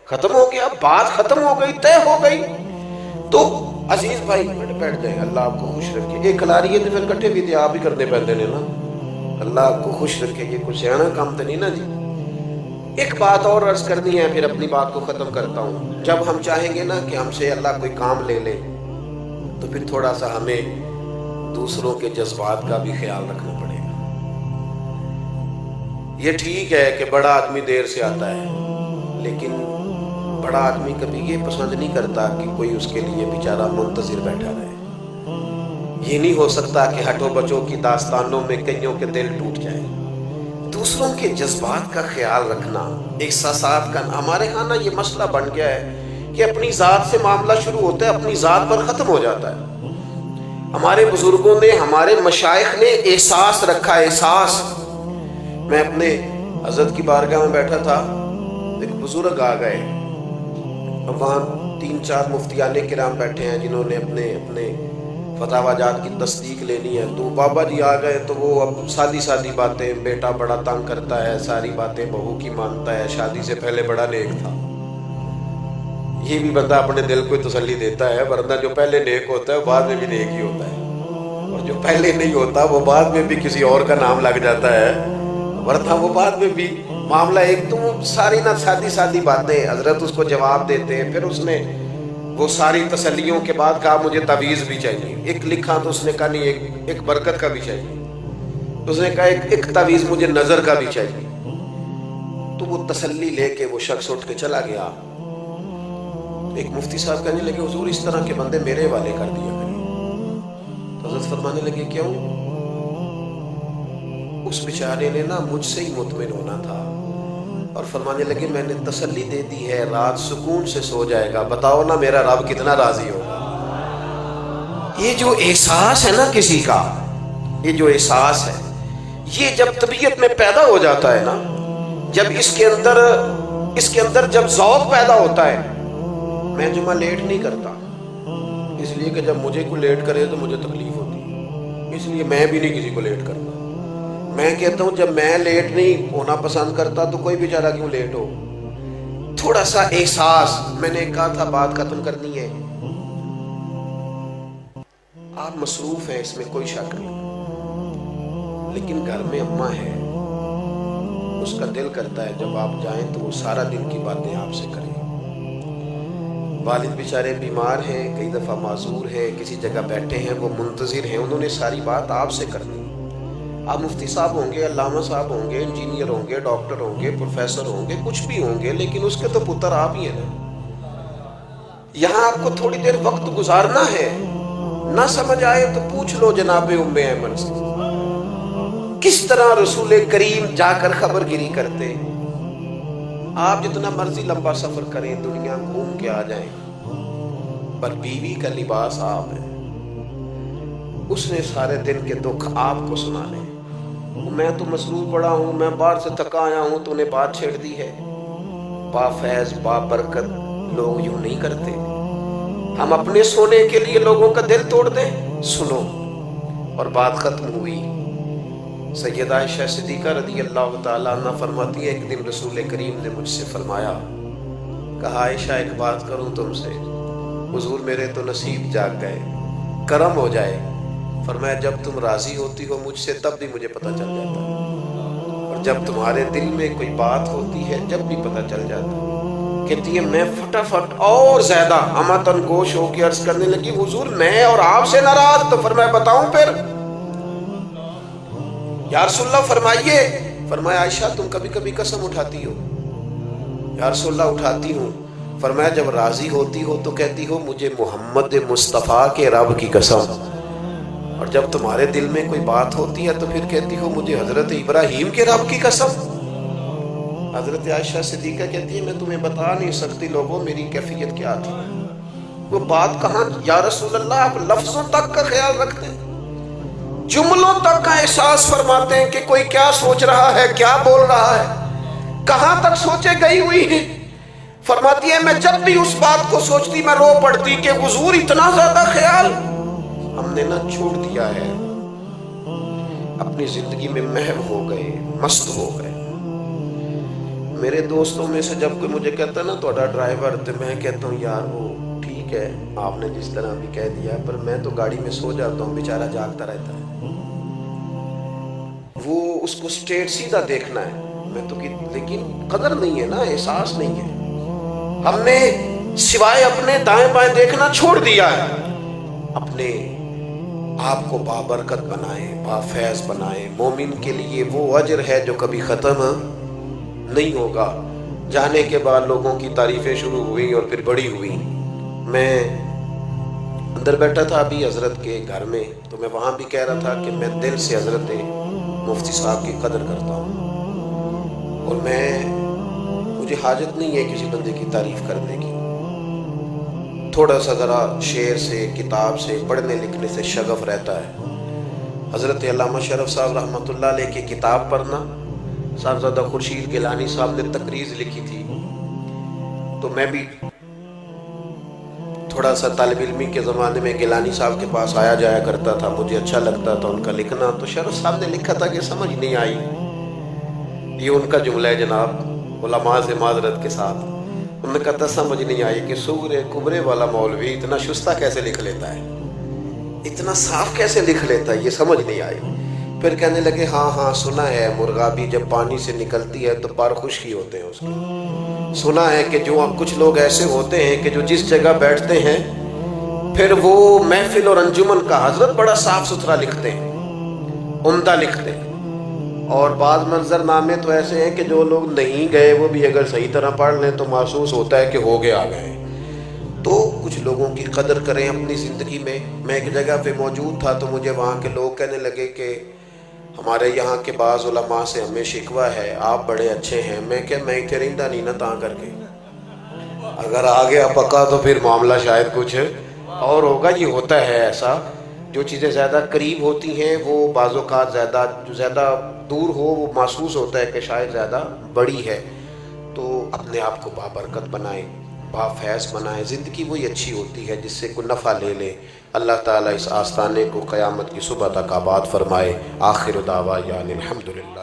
ختم ہو گیا، بات ختم ہو گئی، طے ہو گئی. تو عزیز بھائی بیٹھ جائیں، اللہ آپ کو خوش رکھے. ایک کھلا رہی ہے تو پھر کٹھے بھی تھے آپ ہی کرنے پہنتے نے نا. اللہ آپ کو خوش رکھے، یہ کچھ سیانا کام تو نہیں نا جی. ایک بات اور عرض کرنی ہے، پھر اپنی بات کو ختم کرتا ہوں. جب ہم چاہیں گے نا کہ ہم سے اللہ کوئی کام لے لے، تو پھر تھوڑا سا ہمیں دوسروں کے جذبات کا بھی خیال رکھنا پڑے گا. یہ ٹھیک ہے کہ بڑا آدمی دیر سے آتا ہے، لیکن بڑا آدمی کبھی یہ پسند نہیں کرتا کہ کوئی اس کے لیے بیچارہ منتظر بیٹھا رہے. یہ نہیں ہو سکتا کہ ہٹو بچوں کی داستانوں میں کئیوں کے دل ٹوٹ جائیں. دوسروں کے جذبات کا خیال رکھنا، احساسات کا. ہمارے ہاں نا یہ مسئلہ بن گیا ہے کہ اپنی ذات سے معاملہ شروع ہوتا ہے، اپنی ذات پر ختم ہو جاتا ہے. ہمارے بزرگوں نے، ہمارے مشائخ نے احساس رکھا. احساس. میں اپنے حضرت کی بارگاہ میں بیٹھا تھا، ایک بزرگ آ گئے. اب وہاں 3-4 مفتیان کرام بیٹھے ہیں جنہوں نے اپنے فتاوی جات کی تصدیق لینی ہے. تو بابا جی آ گئے تو وہ اب سادی باتیں، بیٹا بڑا تنگ کرتا ہے، ساری باتیں بہو کی مانتا ہے، شادی سے پہلے بڑا نیک تھا. یہ بھی بندہ اپنے دل کو تسلی دیتا ہے، ورنہ جو پہلے نیک ہوتا ہے وہ بعد میں بھی نیک ہی ہوتا ہے، اور جو پہلے نہیں ہوتا وہ بعد میں بھی کسی اور کا نام لگ جاتا ہے، ورنہ وہ بعد میں بھی معاملہ ایک. تو ساری نہ سادی باتیں حضرت اس کو جواب دیتے ہیں. پھر اس نے وہ ساری تسلیوں کے بعد کہا مجھے تعویذ بھی چاہیے. ایک لکھا تو اس نے کہا نہیں، ایک برکت کا بھی چاہیے. اس نے کہا ایک تعویذ مجھے نظر کا بھی چاہیے. تو وہ تسلی لے کے وہ شخص اٹھ کے چلا گیا. ایک مفتی صاحب کہنے لگے حضور اس طرح کے بندے میرے حوالے کر دیا کریں. تو حضرت فرمانے لگے کیوں؟ اس بیچارے نے نا مجھ سے ہی مطمئن ہونا تھا. اور فرمانے لگے میں نے تسلی دے دی ہے، رات سکون سے سو جائے گا. بتاؤ نا میرا رب کتنا راضی ہوگا. یہ جو احساس ہے نا کسی کا، یہ جو احساس ہے، یہ جب طبیعت میں پیدا ہو جاتا ہے نا، جب اس کے اندر جب ذوق پیدا ہوتا ہے. میں جمعہ لیٹ نہیں کرتا اس لیے کہ جب مجھے کوئی لیٹ کرے تو مجھے تکلیف ہوتی ہے، اس لیے میں بھی نہیں کسی کو لیٹ کرتا. میں کہتا ہوں جب میں لیٹ نہیں ہونا پسند کرتا تو کوئی بیچارہ کیوں لیٹ ہو. تھوڑا سا احساس. میں نے کہا تھا بات ختم کرنی ہے. آپ مصروف ہیں اس میں کوئی شک نہیں، لیکن گھر میں اماں ہے، اس کا دل کرتا ہے جب آپ جائیں تو وہ سارا دن کی باتیں آپ سے کریں. والد بیچارے بیمار ہیں، کئی دفعہ معذور ہیں، کسی جگہ بیٹھے ہیں، وہ منتظر ہیں، انہوں نے ساری بات آپ سے کرنی. آپ مفتی صاحب ہوں گے، علامہ صاحب ہوں گے، انجینئر ہوں گے، ڈاکٹر ہوں گے، پروفیسر ہوں گے، کچھ بھی ہوں گے، لیکن اس کے تو پتر آپ ہی ہیں نا. یہاں آپ کو تھوڑی دیر وقت گزارنا ہے. نہ سمجھ آئے تو پوچھ لو جناب ام ایمن سے کس طرح رسول کریم جا کر خبر گیری کرتے. آپ جتنا مرضی لمبا سفر کریں، دنیا گھوم کے آ جائیں، پر بیوی کا لباس آپ ہے. اس نے سارے دن کے دکھ آپ کو سنانے. میں تو مصروف پڑا ہوں، میں باہر سے تھکا آیا ہوں، تو نے بات چھیڑ دی ہے. با فیض با برکت لوگ یوں نہیں کرتے. ہم اپنے سونے کے لیے لوگوں کا دل توڑ دیں. سنو. اور بات ختم ہوئی. سیدہ عائشہ صدیقہ رضی اللہ تعالیٰ عنہ فرماتی ہے ایک دن رسول کریم نے مجھ سے فرمایا، کہا عائشہ ایک بات کروں تم سے. حضور میرے تو نصیب جاگ گئے، کرم ہو جائے. فرمایا جب تم راضی ہوتی ہو مجھ سے تب بھی مجھے پتہ چل جاتا ہے، اور جب تمہارے دل میں کوئی بات ہوتی ہے جب بھی پتہ چل جاتا ہے. کہتی ہے میں فٹافٹ اور زیادہ امتن گوش ہو کے عرض کرنے لگی حضور میں اور آپ سے ناراض. تو فرمایا بتاؤں پھر؟ یا رسول اللہ فرمائیے. فرمایا عائشہ تم کبھی کبھی قسم اٹھاتی ہو. یا رسول اللہ اٹھاتی ہوں. فرمایا جب راضی ہوتی ہو تو کہتی ہو مجھے محمد مصطفیٰ کے رب کی قسم، اور جب تمہارے دل میں کوئی بات ہوتی ہے تو پھر کہتی ہو مجھے حضرت ابراہیم کے رب کی قسم. حضرت عائشہ صدیقہ کہتی ہے میں تمہیں بتا نہیں سکتی لوگوں میری کیفیت کیا تھی. وہ بات کہاں یا رسول اللہ آپ لفظوں تک کا خیال رکھتے ہیں، جملوں تک کا احساس فرماتے ہیں کہ کوئی کیا سوچ رہا ہے، کیا بول رہا ہے، کہاں تک سوچے گئی ہوئی ہیں. فرماتی ہے میں جب بھی اس بات کو سوچتی میں رو پڑتی کہ حضور اتنا زیادہ خیال ہم نے نہ چھوڑ دیا ہے، اپنی زندگی میں محو ہو گئے، مست ہو گئے. میرے دوستوں میں سے جب کوئی مجھے کہتا ہے نا تھوڑا ڈرائیور، تو میں کہتا ہوں یار وہ ٹھیک ہے آپ نے جس طرح بھی کہہ دیا، پر میں تو گاڑی میں سو جاتا ہوں، بیچارہ جاگتا رہتا ہے۔ وہ اس کو اسٹریٹ سیدھا دیکھنا ہے، میں تو لیکن قدر نہیں ہے نا، احساس نہیں ہے۔ ہم نے سوائے اپنے دائیں بائیں دیکھنا چھوڑ دیا ہے۔ اپنے آپ کو بابرکت بنائیں، بافیض بنائیں۔ مومن کے لیے وہ اجر ہے جو کبھی ختم نہیں ہوگا۔ جانے کے بعد لوگوں کی تعریفیں شروع ہوئی اور پھر بڑی ہوئی۔ میں اندر بیٹھا تھا ابھی حضرت کے گھر میں، تو میں وہاں بھی کہہ رہا تھا کہ میں دل سے حضرت مفتی صاحب کی قدر کرتا ہوں، اور مجھے حاجت نہیں ہے کسی بندے کی تعریف کرنے کی۔ تھوڑا سا ذرا شعر سے، کتاب سے، پڑھنے لکھنے سے شغف رہتا ہے۔ حضرت علامہ شرف صاحب رحمۃ اللہ علیہ کی کتاب پڑھنا، صاحبزادہ خورشید گیلانی صاحب نے تقریض لکھی تھی، تو میں بھی تھوڑا سا طالب علمی کے زمانے میں گیلانی صاحب کے پاس آیا جایا کرتا تھا، مجھے اچھا لگتا تھا ان کا لکھنا۔ تو شرف صاحب نے لکھا تھا کہ سمجھ نہیں آئی، یہ ان کا جملہ ہے جناب، علماء سے معذرت کے ساتھ، انہوں نے کہا تھا سمجھ نہیں آئی کہ سورہ کبرے والا مولوی اتنا شستہ کیسے لکھ لیتا ہے، اتنا صاف کیسے لکھ لیتا ہے، یہ سمجھ نہیں آئی۔ پھر کہنے لگے ہاں سنا ہے مرغابی جب پانی سے نکلتی ہے تو پر خشکی ہوتے ہیں اس کے۔ سنا ہے کہ جو کچھ لوگ ایسے ہوتے ہیں کہ جو جس جگہ بیٹھتے ہیں پھر وہ محفل اور انجمن کا حضرت بڑا صاف ستھرا لکھتے ہیں، عمدہ لکھتے ہیں، اور بعض منظر نامے تو ایسے ہیں کہ جو لوگ نہیں گئے وہ بھی اگر صحیح طرح پڑھ لیں تو محسوس ہوتا ہے کہ ہو گئے آ گئے۔ تو کچھ لوگوں کی قدر کریں اپنی زندگی میں۔ میں ایک جگہ پہ موجود تھا تو مجھے وہاں کے لوگ کہنے لگے کہ ہمارے یہاں کے بعض علماء سے ہمیں شکوہ ہے، آپ بڑے اچھے ہیں۔ میں کہ میں اتنے رہندہ نہیں نا تاں کر کے، اگر آ گیا پکا تو پھر معاملہ شاید کچھ اور ہوگا۔ یہ ہوتا ہے ایسا، جو چیزیں زیادہ قریب ہوتی ہیں وہ بعض اوقات جو زیادہ دور ہو وہ محسوس ہوتا ہے کہ شاید زیادہ بڑی ہے۔ تو اپنے آپ کو بابرکت بنائیں، بافیض بنائیں۔ زندگی وہی اچھی ہوتی ہے جس سے کوئی نفع لے لے۔ اللہ تعالیٰ اس آستانے کو قیامت کی صبح تک آباد فرمائے۔ آخر دعوانا الحمدللہ۔